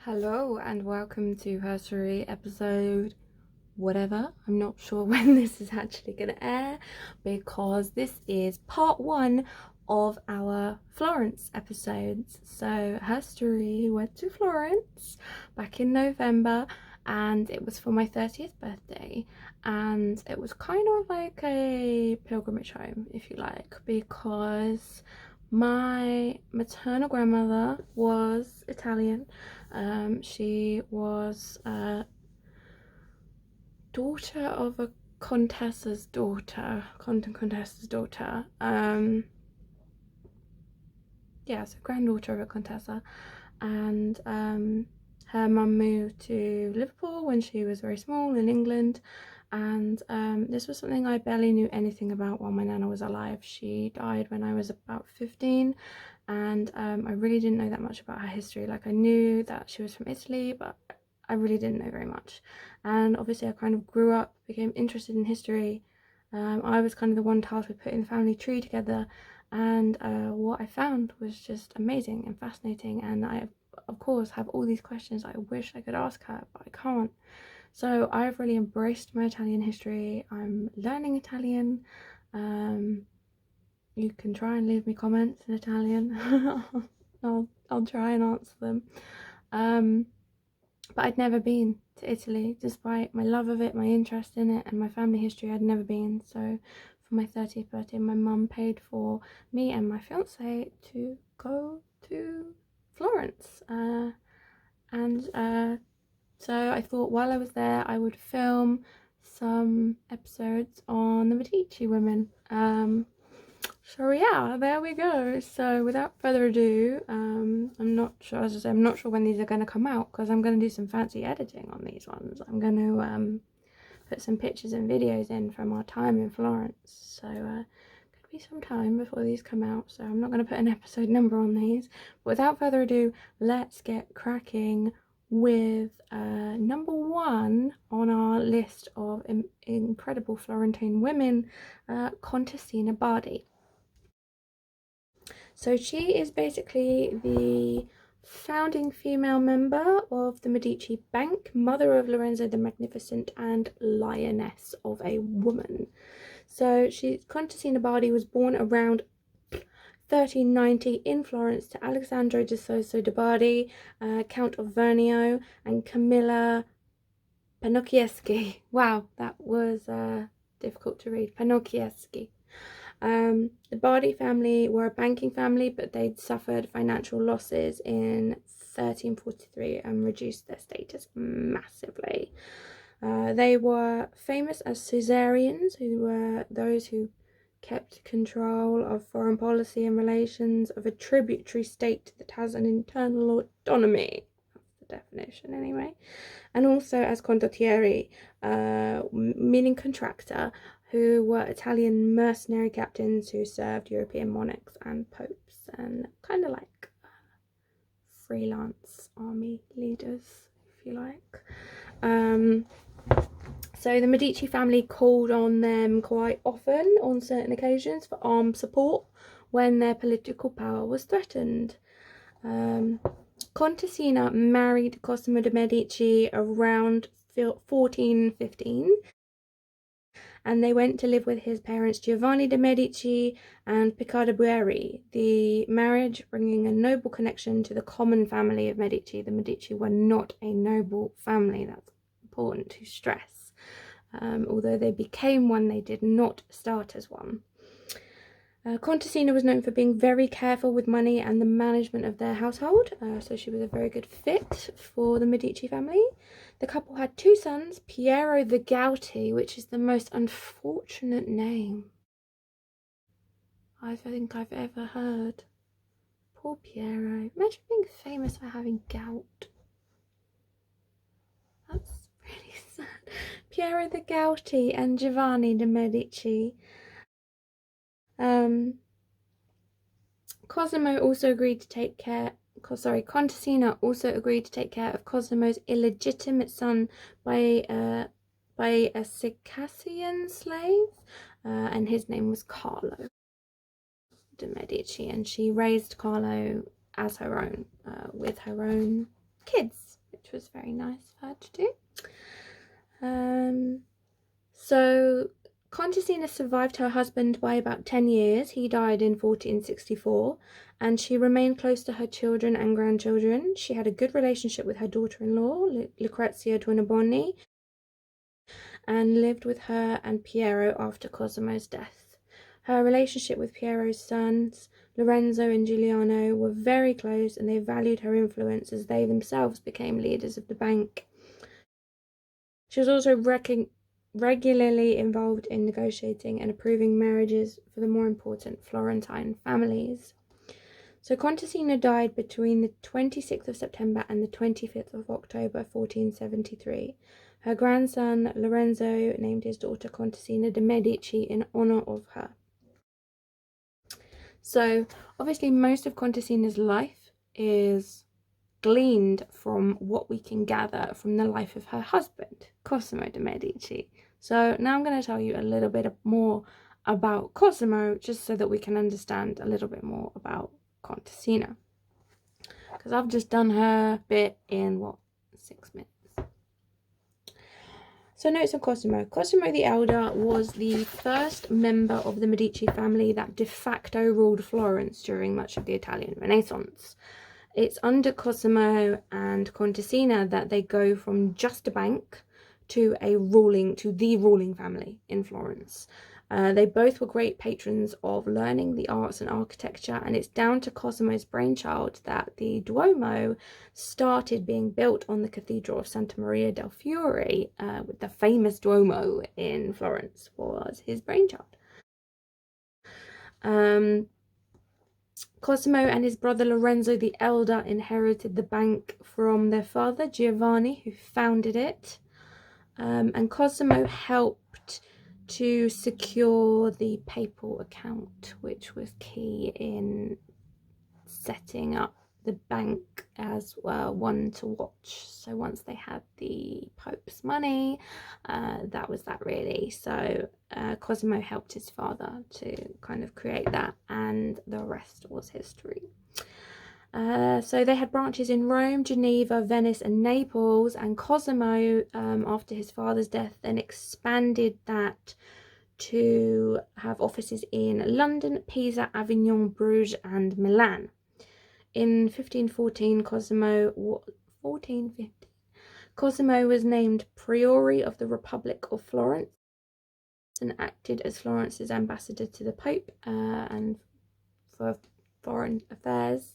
Hello and welcome to Herstory episode whatever. I'm not sure when this is actually going to air because this is part one of our Florence episodes. So Herstory went to Florence back in November and it was for my 30th birthday, and it was kind of like a pilgrimage home, if you like, because my maternal grandmother was Italian. She was daughter of a Contessa's daughter. Yeah, so granddaughter of a Contessa, and her mum moved to Liverpool when she was very small in England, and this was something I barely knew anything about while my nana was alive. She died when I was about 15, and I really didn't know that much about her history. Like, I knew that she was from Italy, but I really didn't know very much. And obviously I kind of grew up, became interested in history. I was kind of the one tasked with putting the family tree together, and what I found was just amazing and fascinating, and I of course have all these questions I wish I could ask her, but I can't. So I've really embraced my Italian history. I'm learning Italian. You can try and leave me comments in Italian. I'll try and answer them. But I'd never been to Italy, despite my love of it, my interest in it, and my family history. I'd never been. So for my 30th birthday, my mum paid for me and my fiance to go to Florence. So I thought while I was there, I would film some episodes on the Medici women. So yeah, there we go. So without further ado, I'm not sure, as I say, I'm not sure when these are going to come out, because I'm going to do some fancy editing on these ones. I'm going to put some pictures and videos in from our time in Florence. So could be some time before these come out. So I'm not going to put an episode number on these. But without further ado, let's get cracking with number one on our list of incredible Florentine women, Contessina Bardi. So she is basically the founding female member of the Medici Bank, mother of Lorenzo the Magnificent, and lioness of a woman. So Contessina Bardi was born around 1390 in Florence to Alessandro di Soso de Bardi, Count of Vernio, and Camilla Pannocchieschi. Wow, that was difficult to read. Pannocchieschi. The Bardi family were a banking family, but they'd suffered financial losses in 1343 and reduced their status massively. They were famous as Caesarians, who were those who kept control of foreign policy and relations of a tributary state that has an internal autonomy. That's the definition anyway. And also as condottieri, meaning contractor, who were Italian mercenary captains who served European monarchs and popes, and kind of like freelance army leaders, if you like. So the Medici family called on them quite often on certain occasions for armed support when their political power was threatened. Contessina married Cosimo de' Medici around 1415, and they went to live with his parents Giovanni de' Medici and Piccardo Bueri, the marriage bringing a noble connection to the common family of Medici. The Medici were not a noble family, that's important to stress. Although they became one, they did not start as one. Contessina was known for being very careful with money and the management of their household, so she was a very good fit for the Medici family. The couple had two sons, Piero the Gouty, which is the most unfortunate name I think I've ever heard. Poor Piero. Imagine being famous for having gout. That's really sad. Piero the Gouty and Giovanni de' Medici. Cosimo also agreed to take care. Contessina also agreed to take care of Cosimo's illegitimate son by a Circassian slave, and his name was Carlo de' Medici, and she raised Carlo as her own, with her own kids, which was very nice of her to do. So Contessina survived her husband by about 10 years. He died in 1464, and she remained close to her children and grandchildren. She had a good relationship with her daughter-in-law, Lucrezia Tornabuoni, and lived with her and Piero after Cosimo's death. Her relationship with Piero's sons, Lorenzo and Giuliano, were very close, and they valued her influence as they themselves became leaders of the bank. She was also regularly involved in negotiating and approving marriages for the more important Florentine families. So Contessina died between the 26th of September and the 25th of October 1473. Her grandson Lorenzo named his daughter Contessina de' Medici in honour of her. So obviously most of Contessina's life is gleaned from what we can gather from the life of her husband, Cosimo de' Medici. So now I'm going to tell you a little bit more about Cosimo, just so that we can understand a little bit more about Contessina. Because I've just done her bit in, 6 minutes. So notes on Cosimo. Cosimo the Elder was the first member of the Medici family that de facto ruled Florence during much of the Italian Renaissance. It's under Cosimo and Contessina that they go from just a bank to the ruling family in Florence. They both were great patrons of learning, the arts and architecture, and it's down to Cosimo's brainchild that the Duomo started being built on the Cathedral of Santa Maria del Fiore, with the famous Duomo in Florence was his brainchild. Cosimo and his brother Lorenzo the Elder inherited the bank from their father Giovanni, who founded it. And Cosimo helped to secure the papal account, which was key in setting up the bank as one to watch. So once they had the Pope's money, that was that really. So Cosimo helped his father to kind of create that, and the rest was history. So they had branches in Rome, Geneva, Venice and Naples, and Cosimo, after his father's death, then expanded that to have offices in London, Pisa, Avignon, Bruges and Milan. In 1514, Cosimo was named Priori of the Republic of Florence and acted as Florence's ambassador to the Pope and for foreign affairs.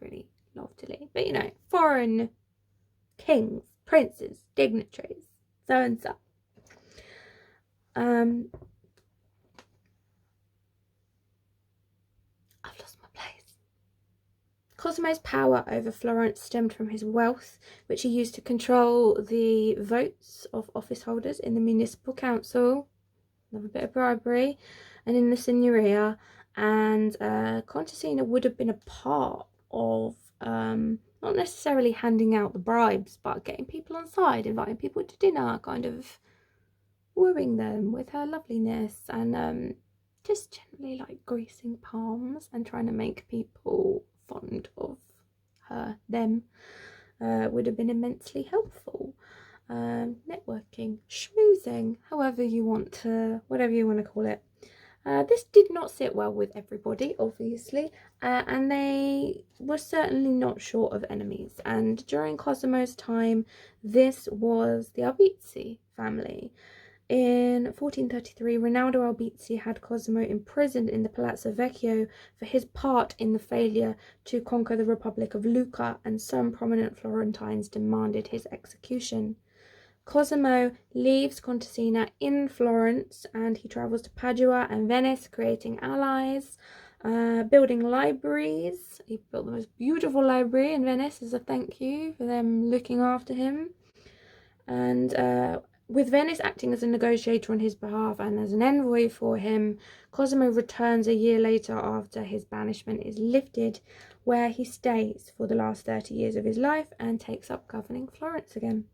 Really loftily, but foreign kings, princes, dignitaries, so and so. I've lost my place. Cosimo's power over Florence stemmed from his wealth, which he used to control the votes of office holders in the municipal council, another bit of bribery, and in the signoria. And Contessina would have been a part of not necessarily handing out the bribes, but getting people on side, inviting people to dinner, kind of wooing them with her loveliness, and just gently greasing palms and trying to make people fond of them would have been immensely helpful. Networking, schmoozing, whatever you want to call it. This did not sit well with everybody, obviously, and they were certainly not short of enemies. And during Cosimo's time, this was the Albizzi family. In 1433, Rinaldo Albizzi had Cosimo imprisoned in the Palazzo Vecchio for his part in the failure to conquer the Republic of Lucca, and some prominent Florentines demanded his execution. Cosimo leaves Contessina in Florence and he travels to Padua and Venice, creating allies, building libraries. He built the most beautiful library in Venice as a thank you for them looking after him. And with Venice acting as a negotiator on his behalf and as an envoy for him, Cosimo returns a year later after his banishment is lifted, where he stays for the last 30 years of his life and takes up governing Florence again.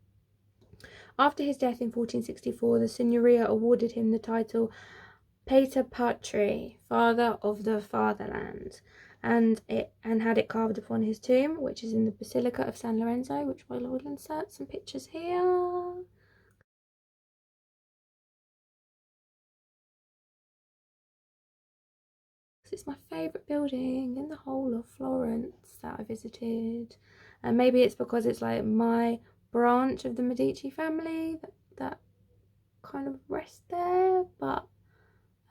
After his death in 1464, the Signoria awarded him the title Pater Patri, Father of the Fatherland, and had it carved upon his tomb, which is in the Basilica of San Lorenzo, which I will insert some pictures here. It's my favourite building in the whole of Florence that I visited, and maybe it's because it's like my branch of the Medici family that kind of rests there, but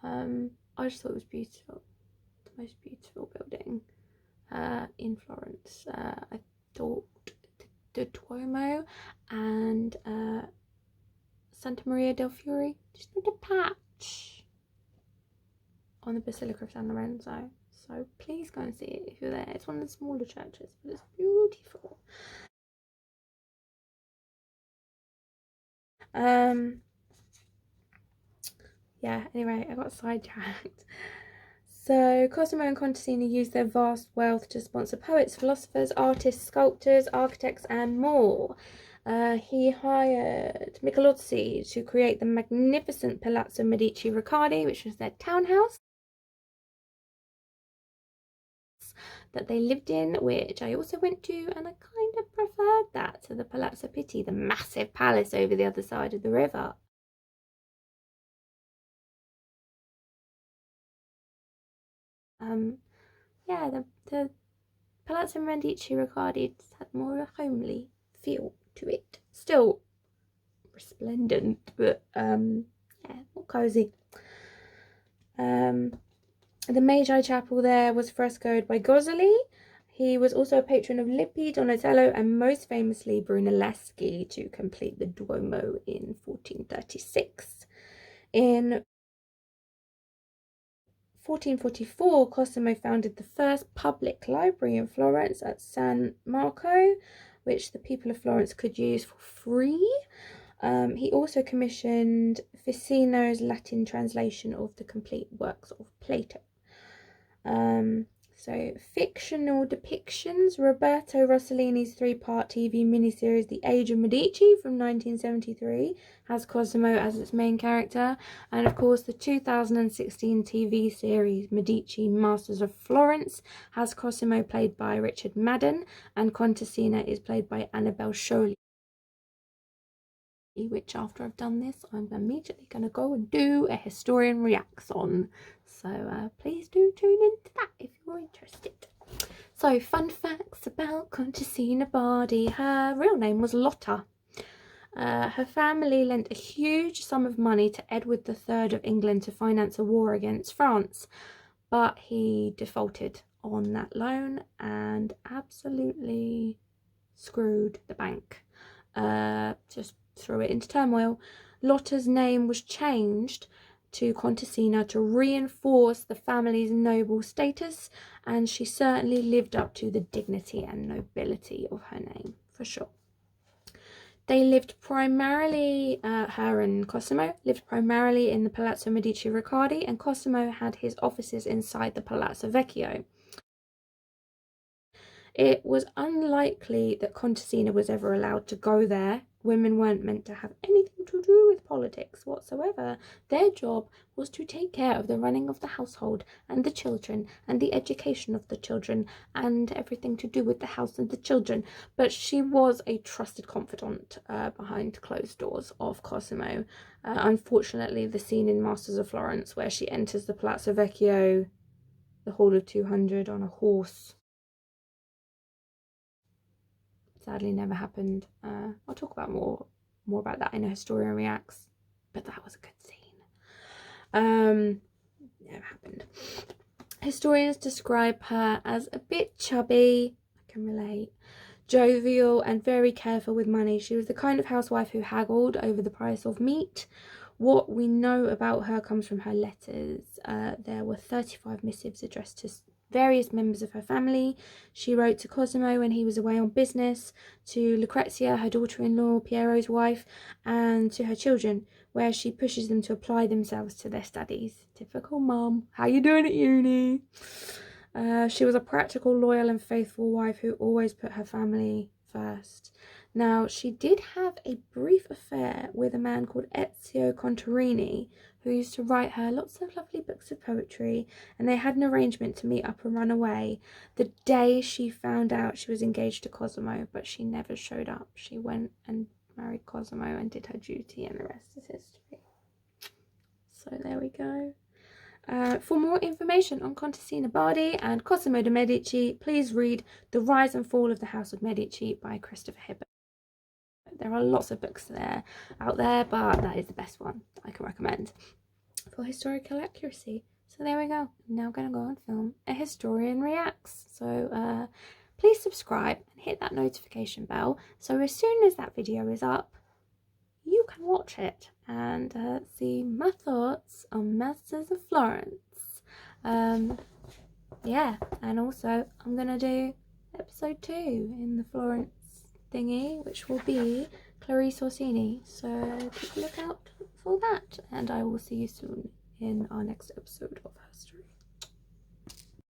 I just thought it was beautiful, the most beautiful building in Florence. I thought the Duomo and Santa Maria del Fiore just need a patch on the Basilica of San Lorenzo, so please go and see it if you're there. It's one of the smaller churches, but it's beautiful. Yeah, anyway, I got sidetracked. So Cosimo and Contessina used their vast wealth to sponsor poets, philosophers, artists, sculptors, architects, and more. He hired Michelozzi to create the magnificent Palazzo Medici Riccardi, which was their townhouse that they lived in, which I also went to, and I kind of preferred that to the Palazzo Pitti, the massive palace over the other side of the river. Yeah, the Palazzo Medici Riccardi had more of a homely feel to it. Still resplendent, but yeah, more cozy. The Magi Chapel there was frescoed by Gozzoli. He was also a patron of Lippi, Donatello, and most famously Brunelleschi to complete the Duomo in 1436. In 1444, Cosimo founded the first public library in Florence at San Marco, which the people of Florence could use for free. He also commissioned Ficino's Latin translation of the complete works of Plato. So fictional depictions: Roberto Rossellini's 3-part TV miniseries The Age of Medici from 1973 has Cosimo as its main character, and of course the 2016 TV series Medici Masters of Florence has Cosimo played by Richard Madden, and Contessina is played by Annabelle Scioli, which after I've done this I'm immediately going to go and do a historian reacts on, so please do tune into that if you're interested. So fun facts about Contessina Bardi: her real name was Lotta. Her family lent a huge sum of money to Edward III of England to finance a war against France, but he defaulted on that loan and absolutely screwed the bank. Just threw it into turmoil. Lotta's name was changed to Contessina to reinforce the family's noble status, and she certainly lived up to the dignity and nobility of her name, for sure. They lived primarily, her and Cosimo lived primarily in the Palazzo Medici Riccardi, and Cosimo had his offices inside the Palazzo Vecchio. It was unlikely that Contessina was ever allowed to go there. Women weren't meant to have anything to do with politics whatsoever. Their job was to take care of the running of the household and the children and the education of the children and everything to do with the house and the children. But she was a trusted confidant behind closed doors of Cosimo. Unfortunately, the scene in Masters of Florence where she enters the Palazzo Vecchio, the Hall of 200, on a horse, sadly never happened. I'll talk about more about that in a historian reacts, but that was a good scene. Never happened. Historians describe her as a bit chubby, I can relate, jovial and very careful with money. She was the kind of housewife who haggled over the price of meat. What we know about her comes from her letters. There were 35 missives addressed to various members of her family. She wrote to Cosimo when he was away on business, to Lucrezia, her daughter-in-law, Piero's wife, and to her children, where she pushes them to apply themselves to their studies. Typical mum. How you doing at uni? She was a practical, loyal and faithful wife who always put her family first. Now, she did have a brief affair with a man called Ezio Contarini, who used to write her lots of lovely books of poetry, and they had an arrangement to meet up and run away the day she found out she was engaged to Cosimo, but she never showed up. She went and married Cosimo and did her duty, and the rest is history. So there we go. For more information on Contessina Bardi and Cosimo de' Medici, please read The Rise and Fall of the House of Medici by Christopher Hibbert. There are lots of books out there, but that is the best one I can recommend for historical accuracy. So there we go. I'm now going to go and film A Historian Reacts. So please subscribe and hit that notification bell, so as soon as that video is up, you can watch it and see my thoughts on Masters of Florence. Yeah, and also I'm going to do episode 2 in the Florence thingy, which will be Clarice Orsini, so keep a lookout for that, and I will see you soon in our next episode of her.